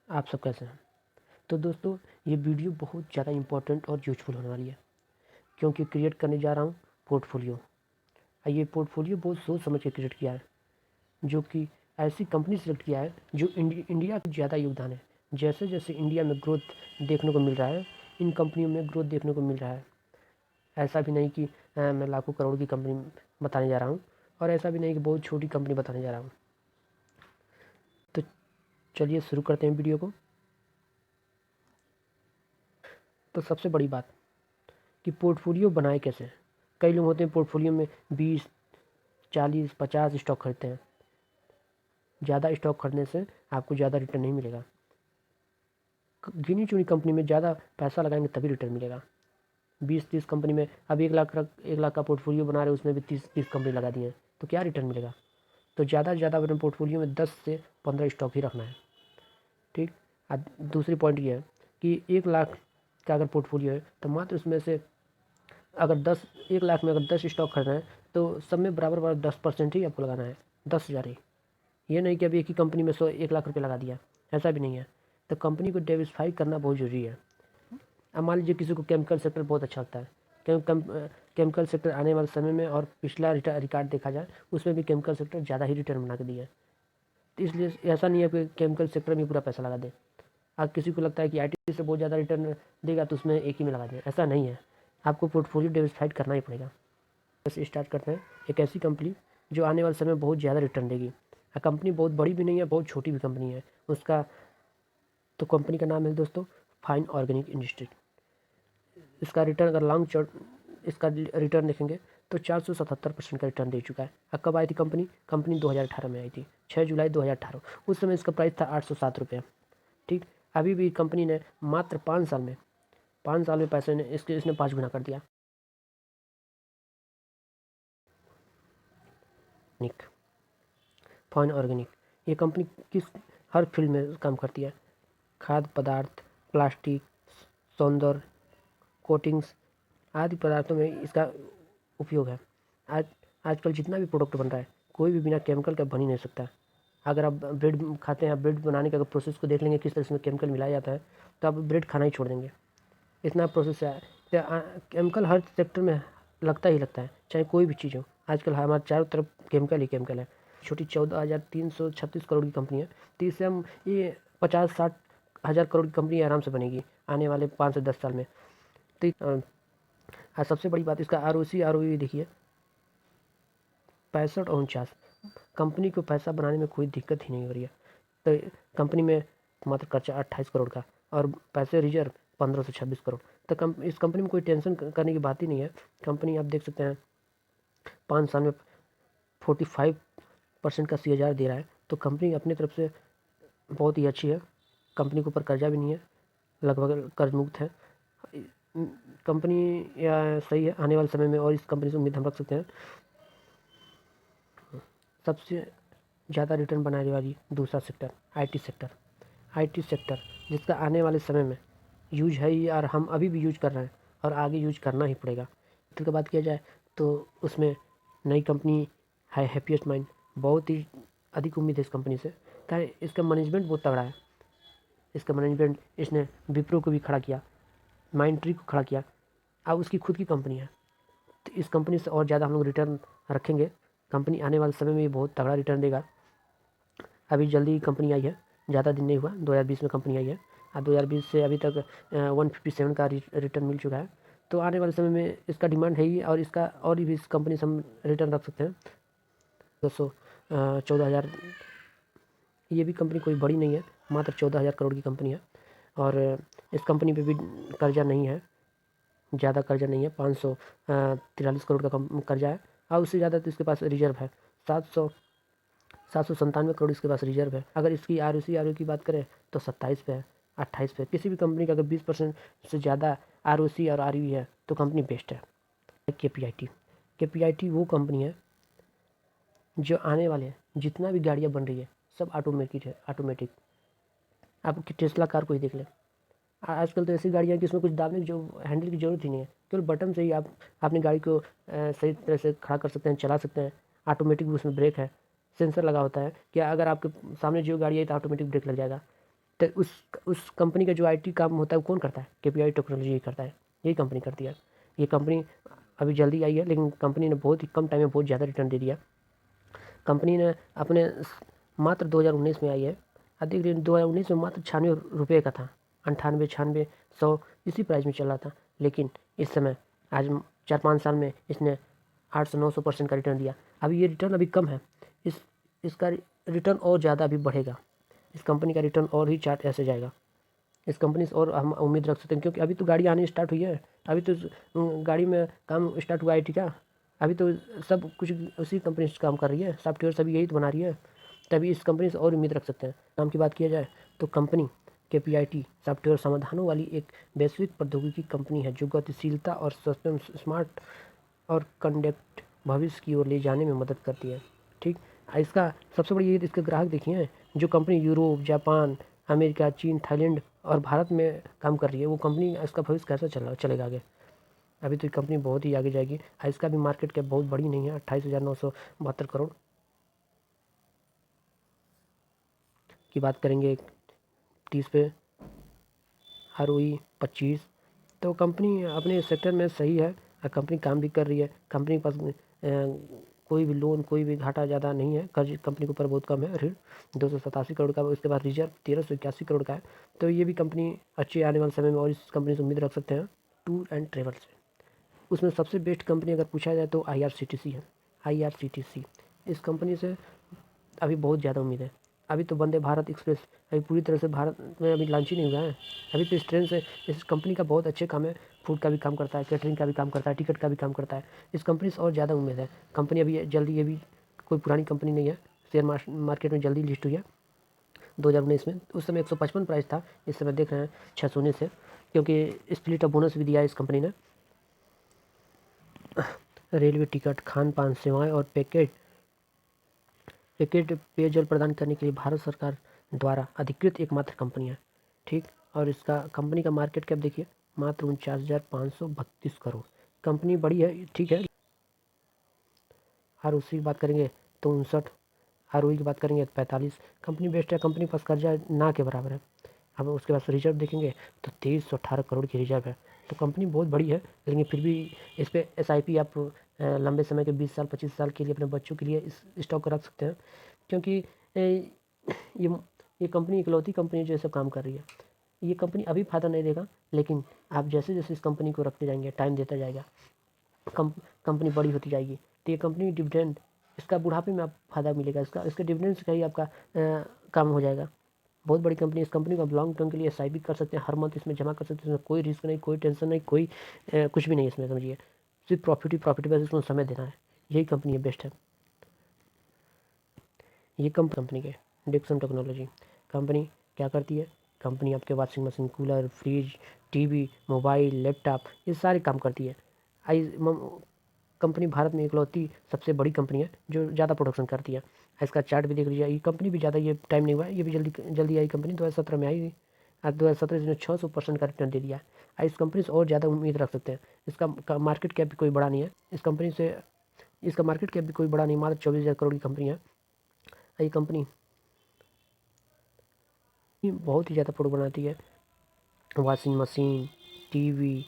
आप सब कैसे हैं? तो दोस्तों, ये वीडियो बहुत ज़्यादा इम्पोर्टेंट और यूज़फुल होने वाली है, क्योंकि क्रिएट करने जा रहा हूँ पोर्टफोलियो। ये पोर्टफोलियो बहुत सोच समझ के क्रिएट किया है, जो कि ऐसी कंपनी सेलेक्ट किया है जो इंडिया का ज़्यादा योगदान है। जैसे जैसे इंडिया में ग्रोथ देखने को मिल रहा है, इन कंपनियों में ग्रोथ देखने को मिल रहा है। ऐसा भी नहीं कि मैं लाखों करोड़ की कंपनी बताने जा रहा हूँ, और ऐसा भी नहीं कि बहुत छोटी कंपनी बताने जा रहा हूँ। तो चलिए शुरू करते हैं वीडियो को। तो सबसे बड़ी बात कि पोर्टफोलियो बनाए कैसे। कई लोग होते हैं पोर्टफोलियो में 20, 40, 50 स्टॉक खरीदते हैं। ज़्यादा स्टॉक खरीदने से आपको ज़्यादा रिटर्न नहीं मिलेगा। गिनी चुनी कंपनी में ज़्यादा पैसा लगाएंगे तभी रिटर्न मिलेगा। 20-30 कंपनी में अब 1 लाख का पोर्टफोलियो बना रहे, उसमें भी 30 कंपनी लगा दी है, तो क्या रिटर्न मिलेगा। तो ज़्यादा से ज़्यादा अपने पोर्टफोलियो में 10 से 15 स्टॉक ही रखना है। ठीक। अब दूसरी पॉइंट ये है कि 1 लाख का अगर पोर्टफोलियो है तो मात्र उसमें से अगर 1 लाख में अगर 10 स्टॉक खरीदना है तो सब में बराबर बराबर 10% ही आपको लगाना है, 10,000 ही। ये नहीं कि अभी एक ही कंपनी में 1 लाख रुपये लगा दिया, ऐसा भी नहीं है। तो कंपनी को डाइवर्सिफाई करना बहुत ज़रूरी है। अब मान लीजिए किसी को केमिकल सेक्टर बहुत अच्छा लगता है, केमिकल सेक्टर आने वाले समय में और पिछला रिकॉर्ड देखा जाए उसमें भी केमिकल सेक्टर ज़्यादा ही रिटर्न बना के दिया है। तो इसलिए ऐसा नहीं है कि केमिकल सेक्टर में पूरा पैसा लगा दें। अब किसी को लगता है कि IT से बहुत ज़्यादा रिटर्न देगा तो उसमें एक ही में लगा दें, ऐसा नहीं है। आपको पोर्टफोलियो डाइवर्सिफाइड करना ही पड़ेगा। बस स्टार्ट करते हैं। एक ऐसी कंपनी जो आने वाले समय में बहुत ज़्यादा रिटर्न देगी। कंपनी बहुत बड़ी भी नहीं है, बहुत छोटी भी कंपनी है उसका। तो कंपनी का नाम है दोस्तों फाइन ऑर्गेनिक इंडस्ट्री। इसका रिटर्न अगर इसका रिटर्न देखेंगे तो 477% का रिटर्न दे चुका है। अब कब आई थी कंपनी 2018 में आई थी, 6 जुलाई 2018। उस समय इसका प्राइस था 807 रुपये। ठीक। अभी भी कंपनी ने मात्र 5 साल में पैसे ने इसने 5 गुना कर दिया। फाइन ऑर्गेनिक ये कंपनी किस हर फील्ड में काम करती है। खाद्य पदार्थ, प्लास्टिक, सौंदर्य, कोटिंग्स आदि पदार्थों में इसका उपयोग है। आज आजकल जितना भी प्रोडक्ट बन रहा है कोई भी बिना केमिकल का बन ही नहीं सकता। अगर आप ब्रेड खाते हैं, आप ब्रेड बनाने का अगर प्रोसेस को देख लेंगे किस तरह से केमिकल मिलाया जाता है, तो आप ब्रेड खाना ही छोड़ देंगे। इतना प्रोसेस है। केमिकल हर सेक्टर में लगता ही लगता है, चाहे कोई भी चीज़ हो। आजकल हमारे चारों तरफ केमिकल ही केमिकल है। छोटी 14,336 करोड़ की कंपनी है, तो इससे हम ये 50-60 हज़ार करोड़ की कंपनी आराम से बनेगी आने वाले 5 से 10 साल में। तो सबसे बड़ी बात इसका ROE देखिए 65 और 49। कंपनी को पैसा बनाने में कोई दिक्कत ही नहीं हो रही है। तो कंपनी में मात्र खर्चा 28 करोड़ का और पैसे रिजर्व 15 से 26 करोड़। तो इस कंपनी में कोई टेंशन करने की बात ही नहीं है। कंपनी आप देख सकते हैं 5 साल में 45% का CAGR दे रहा है। तो कंपनी अपनी तरफ से बहुत ही अच्छी है। कंपनी के ऊपर कर्जा भी नहीं है, लगभग कर्ज मुक्त है कंपनी। या सही है आने वाले समय में, और इस कंपनी से उम्मीद हम रख सकते हैं। सबसे ज़्यादा रिटर्न बनाने वाली दूसरा सेक्टर IT सेक्टर, जिसका आने वाले समय में यूज है ही, और हम अभी भी यूज कर रहे हैं और आगे यूज करना ही पड़ेगा। सेक्टर की बात किया जाए तो उसमें नई कंपनी है हैप्पीएस्ट माइंड। बहुत ही अधिक उम्मीद है इस कंपनी से, क्या इसका मैनेजमेंट बहुत तगड़ा है। इसका मैनेजमेंट, इसने विप्रो को भी खड़ा किया, माइंड ट्री को खड़ा किया। अब उसकी खुद की कंपनी है, तो इस कंपनी से और ज़्यादा हम लोग रिटर्न रखेंगे। कंपनी आने वाले समय में बहुत तगड़ा रिटर्न देगा। अभी जल्दी ही कंपनी आई है, ज़्यादा दिन नहीं हुआ, 2020 में कंपनी आई है। अब 2020 से अभी तक 157 का रिटर्न मिल चुका है। तो आने वाले समय में इसका डिमांड है ही, और इसका और भी इस कंपनी से हम रिटर्न रख सकते हैं 14,000। ये भी कंपनी कोई बड़ी नहीं है, मात्र 14,000 करोड़ की कंपनी है। और इस कंपनी पे भी कर्जा नहीं है, ज़्यादा कर्जा नहीं है। 543 करोड़ का कर्जा है, और उससे ज़्यादा तो इसके पास रिजर्व है। 797 करोड़ इसके पास रिजर्व है। अगर इसकी ROE की बात करें तो 27 पे है, 28 पे। किसी भी कंपनी का अगर 20% से ज़्यादा ROC और ROE है तो कंपनी बेस्ट है। KPIT वो कंपनी है जो आने वाले जितना भी गाड़ियाँ बन रही है सब ऑटोमेटिक। आप टेस्ला कार को ही देख लें। आजकल तो ऐसी गाड़ियाँ कि इसमें कुछ दाबने की जो हैंडल की ज़रूरत ही नहीं है, केवल बटन से ही आप अपनी गाड़ी को सही तरह से खड़ा कर सकते हैं, चला सकते हैं। ऑटोमेटिक उसमें ब्रेक है, सेंसर लगा होता है कि अगर आपके सामने जो गाड़ी आई तो ऑटोमेटिक ब्रेक लग जाएगा। तो उस कंपनी का जो आईटी काम होता है वो कौन करता है? केपीआई टेक्नोलॉजी ही करता है, यही कंपनी करती है। ये कंपनी अभी जल्दी आई है, लेकिन कंपनी ने बहुत ही कम टाइम में बहुत ज़्यादा रिटर्न दे दिया। कंपनी ने अपने मात्र 2019 में आई है, अधिक 2019 में मात्र 96 रुपये का था, 98 96 100 इसी प्राइस में चल रहा था। लेकिन इस समय आज 4-5 साल में इसने 800-900% का रिटर्न दिया। अभी ये रिटर्न अभी कम है, इसका रिटर्न और ज़्यादा अभी बढ़ेगा। इस कंपनी का रिटर्न और ही चार्ट ऐसे जाएगा। इस कंपनी से और हम उम्मीद रख सकते हैं, क्योंकि अभी तो गाड़ी आनी स्टार्ट हुई है। अभी तो गाड़ी में काम स्टार्ट हुआ IT का, अभी तो सब कुछ उसी कंपनी से काम कर रही है, सॉफ्टवेयर सभी यही तो बना रही है। तभी इस कंपनी से और उम्मीद रख सकते हैं। नाम की बात किया जाए तो कंपनी KPIT सॉफ्टवेयर समाधानों वाली एक वैश्विक प्रौद्योगिकी कंपनी है जो गतिशीलता और सस्ते स्मार्ट और कंडक्ट भविष्य की ओर ले जाने में मदद करती है। ठीक, इसका सबसे बड़ी ये इसके ग्राहक देखिए, जो कंपनी यूरोप, जापान, अमेरिका, चीन, थाईलैंड और भारत में काम कर रही है, वो कंपनी इसका भविष्य कैसा चलेगा आगे। अभी तो ये कंपनी बहुत ही आगे जाएगी। इसका भी मार्केट कैप बहुत बड़ी नहीं है, 28,972 करोड़ की बात करेंगे 30 पे, ROE 25। तो कंपनी अपने सेक्टर में सही है, कंपनी काम भी कर रही है। कंपनी के पास कोई भी लोन, कोई भी घाटा ज़्यादा नहीं है, कर्ज कंपनी के ऊपर बहुत कम है, ऋण 287 करोड़ का। उसके बाद रिजर्व 1381 करोड़ का है। तो ये भी कंपनी अच्छी आने वाले समय में और इस कंपनी से उम्मीद रख सकते हैं। टूर एंड ट्रेवल से उसमें सबसे बेस्ट कंपनी अगर पूछा जाए तो IRCTC है। IRCTC इस कंपनी से अभी बहुत ज़्यादा उम्मीद है। अभी तो वंदे भारत एक्सप्रेस अभी पूरी तरह से भारत में अभी लॉन्च ही नहीं हुआ है। अभी तो इस ट्रेन से इस कंपनी का बहुत अच्छे काम है, फूड का भी काम करता है, कैटरिंग का भी काम करता है, टिकट का भी काम करता है। इस कंपनी से और ज़्यादा उम्मीद है। कंपनी अभी जल्दी, ये भी कोई पुरानी कंपनी नहीं है, शेयर मार्केट में जल्दी लिस्ट हुई है 2019 में। उस समय 155 प्राइस था, इस समय देख रहे हैं 619 से, क्योंकि स्प्लिट ऑफ बोनस भी दिया है इस कंपनी ने। रेलवे टिकट, खान पान सेवाएं और पैकेट पेयजल प्रदान करने के लिए भारत सरकार द्वारा अधिकृत एकमात्र कंपनी है। ठीक, और इसका कंपनी का मार्केट कैप देखिए मात्र 49,532 करोड़। कंपनी बड़ी है, ठीक है। ROC की बात करेंगे तो 59, ROE की बात करेंगे तो 45। कंपनी बेस्ट है, कंपनी के पास कर्जा ना के बराबर है। अब उसके पास रिजर्व देखेंगे तो 2318 करोड़ की रिजर्व है। तो कंपनी बहुत बड़ी है, लेकिन फिर भी इस पर SIP आप लंबे समय के 20 साल 25 साल के लिए अपने बच्चों के लिए इस स्टॉक रख सकते हैं, क्योंकि ये ये कंपनी इकलौती कंपनी जो सब काम कर रही है। ये कंपनी अभी फ़ायदा नहीं देगा, लेकिन आप जैसे जैसे इस कंपनी को रखते जाएंगे, टाइम देता जाएगा, कंपनी बड़ी होती जाएगी। तो ये कंपनी डिविडेंड, इसका बुढ़ापे में आप फ़ायदा मिलेगा, इसके डिविडेंड से कहीं आपका काम हो जाएगा। बहुत बड़ी कंपनी, इस कंपनी को आप लॉन्ग टर्म के लिए SIP कर सकते हैं, हर मंथ इसमें जमा कर सकते हैं। इसमें कोई रिस्क नहीं, कोई टेंशन नहीं, कोई कुछ भी नहीं इसमें, समझिए सिर्फ प्रॉफिट ही प्रॉफिट, बस इसमें समय देना है। यही कंपनी है, बेस्ट है ये कंपनी के। डिक्सन टेक्नोलॉजी कंपनी क्या करती है? कंपनी आपके washing machine, cooler, fridge, TV, mobile, laptop, ये सारे काम करती है। कंपनी भारत में इकलौती सबसे बड़ी कंपनी है जो ज़्यादा प्रोडक्शन करती है। इसका चार्ट भी देख लीजिए, ये कंपनी भी ज़्यादा ये टाइम नहीं हुआ है, ये भी जल्दी जल्दी आई कंपनी, 2017 में आई हुई। आज 2017 इसने 600% का रिटर्न दे दिया है। इस कंपनी से और ज़्यादा उम्मीद रख सकते हैं। इसका मार्केट कैप भी कोई बड़ा नहीं है, इस कंपनी से इसका मार्केट कैप भी कोई बड़ा नहीं, मात्र 24,000 करोड़ की कंपनी है। ये कंपनी बहुत ही ज़्यादा प्रोडक्ट बनाती है, washing machine, TV,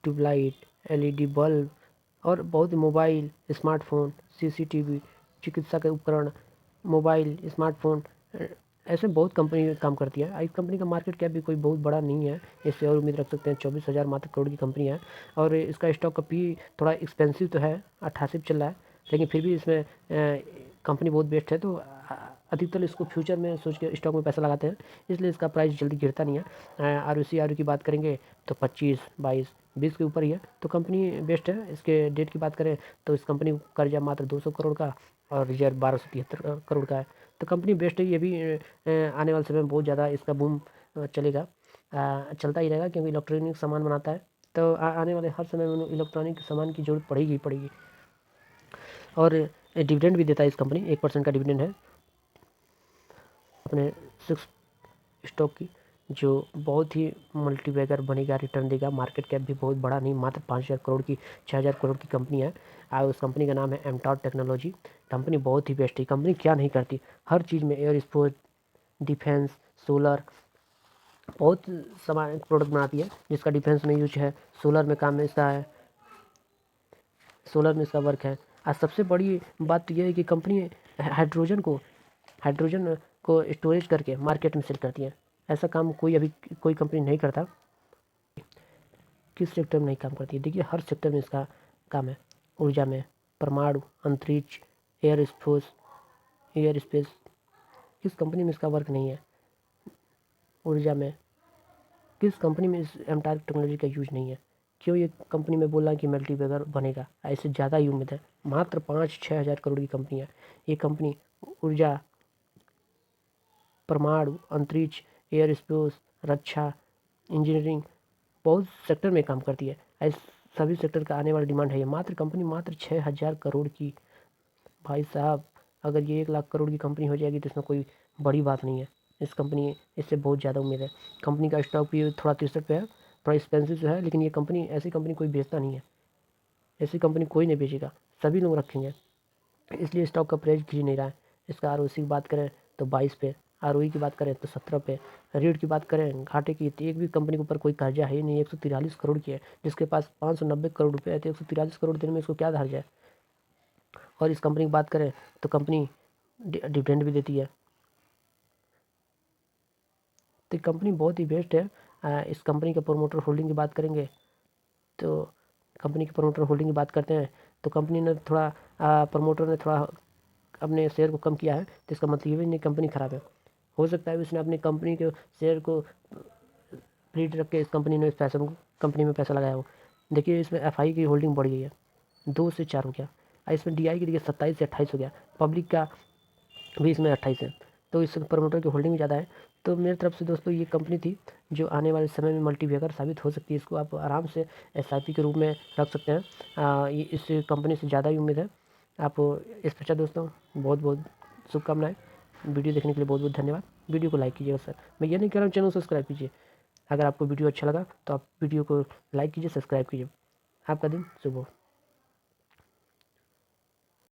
tubelight, LED bulb और बहुत मोबाइल, स्मार्टफोन, CCTV, चिकित्सा के उपकरण, मोबाइल, स्मार्टफोन, ऐसे बहुत कंपनी काम करती है। इस कंपनी का मार्केट कैप भी कोई बहुत बड़ा नहीं है, इससे और उम्मीद रख सकते हैं। 24,000 मात्र करोड़ की कंपनी है, और इसका स्टॉक का P थोड़ा एक्सपेंसिव तो है, 88 चल रहा है, लेकिन फिर भी इसमें कंपनी बहुत बेस्ट है। तो अधिकतर इसको फ्यूचर में सोच के स्टॉक में पैसा लगाते हैं, इसलिए इसका प्राइस जल्दी गिरता नहीं है। ROC की बात करेंगे तो 25 22 20 के ऊपर ही है। तो कंपनी बेस्ट है। इसके डेट की बात करें तो इस कंपनी को कर्जा मात्र 200 करोड़ का और रिजर्व 1273 करोड़ का है। तो कंपनी बेस्ट है। ये भी आने वाले समय में बहुत ज़्यादा इसका बूम चलेगा, चलता ही रहेगा, क्योंकि इलेक्ट्रॉनिक सामान बनाता है। तो आने वाले हर समय में इलेक्ट्रॉनिक सामान की ज़रूरत पड़ेगी ही पड़ेगी। और डिविडेंड भी देता है इस कंपनी, 1% का डिविडेंड है अपने 6 स्टॉक की, जो बहुत ही मल्टीबैगर बनेगा, रिटर्न देगा। मार्केट कैप भी बहुत बड़ा नहीं, मात्र 5,000 करोड़ की 6,000 करोड़ की कंपनी है। और उस कंपनी का नाम है एमटॉट टेक्नोलॉजी। कंपनी बहुत ही बेस्ट है। कंपनी क्या नहीं करती, हर चीज़ में, एयर स्पोर्ट, डिफेंस, सोलर, बहुत सामान प्रोडक्ट बनाती है जिसका डिफेंस में यूज है, सोलर में काम में इसका है, सोलर में इसका वर्क है। आज सबसे बड़ी बात तो यह है कि कंपनी हाइड्रोजन को स्टोरेज करके मार्केट में सेल करती है। ऐसा काम कोई कंपनी नहीं करता। किस सेक्टर में नहीं काम करती है? देखिए हर सेक्टर में इसका काम है। ऊर्जा में, परमाणु, अंतरिक्ष, एयर स्पेस, किस कंपनी में इसका वर्क नहीं है? ऊर्जा में किस कंपनी में इस एमटार्क टेक्नोलॉजी का यूज नहीं है? क्यों ये कंपनी में बोला कि मल्टीबैगर बनेगा? ऐसे ज़्यादा ही उम्मीद है। मात्र 5-6 हज़ार करोड़ की कंपनी है ये कंपनी। ऊर्जा, परमाणु, अंतरिक्ष, एयर स्पेस, रक्षा, इंजीनियरिंग, बहुत सेक्टर में काम करती है। ऐसे सभी सेक्टर का आने वाला डिमांड है ये। मात्र 6 हज़ार करोड़ की। भाई साहब, अगर ये 1 लाख करोड़ की कंपनी हो जाएगी तो इसमें कोई बड़ी बात नहीं है। इससे बहुत ज़्यादा उम्मीद है। कंपनी का स्टॉक भी थोड़ा 63 पे है, थोड़ा एक्सपेंसिव है, लेकिन ये कंपनी ऐसी कंपनी कोई बेचता नहीं है। ऐसी कंपनी कोई नहीं बेचेगा, सभी लोग रखेंगे, इसलिए स्टॉक का प्राइस गिर नहीं रहा है। इसका आर की बात करें तो 22 पे, आर की बात करें तो 17 पे, रेट की बात करें घाटे की तो एक भी कंपनी के ऊपर कोई कर्जा है ही नहीं। 143 करोड़ की है, जिसके पास 590 करोड़ रुपये है तो 143 करोड़ देने में इसको क्या धार्ज है? और इस कंपनी की बात करें तो कंपनी डिविडेंड भी देती है, तो कंपनी बहुत ही बेस्ट है। इस कंपनी के प्रोमोटर होल्डिंग की बात करेंगे तो कंपनी के प्रोमोटर होल्डिंग की बात करते हैं तो कंपनी ने थोड़ा प्रमोटर ने थोड़ा अपने शेयर को कम किया है, तो इसका मतलब ये नहीं कंपनी ख़राब है। हो सकता है उसने अपनी कंपनी के शेयर को फ्री रख के इस कंपनी में पैसा लगाया हो। देखिए इसमें एफआई की होल्डिंग बढ़ गई है, 2 से 4 हो गया। इसमें डीआई की देखिए 27 से 28 हो गया, पब्लिक का भी इसमें 28 है, तो इस प्रमोटर की होल्डिंग भी ज़्यादा है। तो मेरी तरफ से दोस्तों ये कंपनी थी जो आने वाले समय में मल्टीबैगर साबित हो सकती है। इसको आप आराम से एसआईपी के रूप में रख सकते हैं। ये इस कंपनी से ज़्यादा ही उम्मीद है। आप इस पश्चात दोस्तों बहुत बहुत शुभकामनाएं। वीडियो देखने के लिए बहुत बहुत धन्यवाद। वीडियो को लाइक कीजिएगा सर, मैं ये नहीं कह रहा हूँ, चैनल सब्सक्राइब कीजिए। अगर आपको वीडियो अच्छा लगा तो आप वीडियो को लाइक कीजिए, सब्सक्राइब कीजिए। आपका दिन शुभ हो।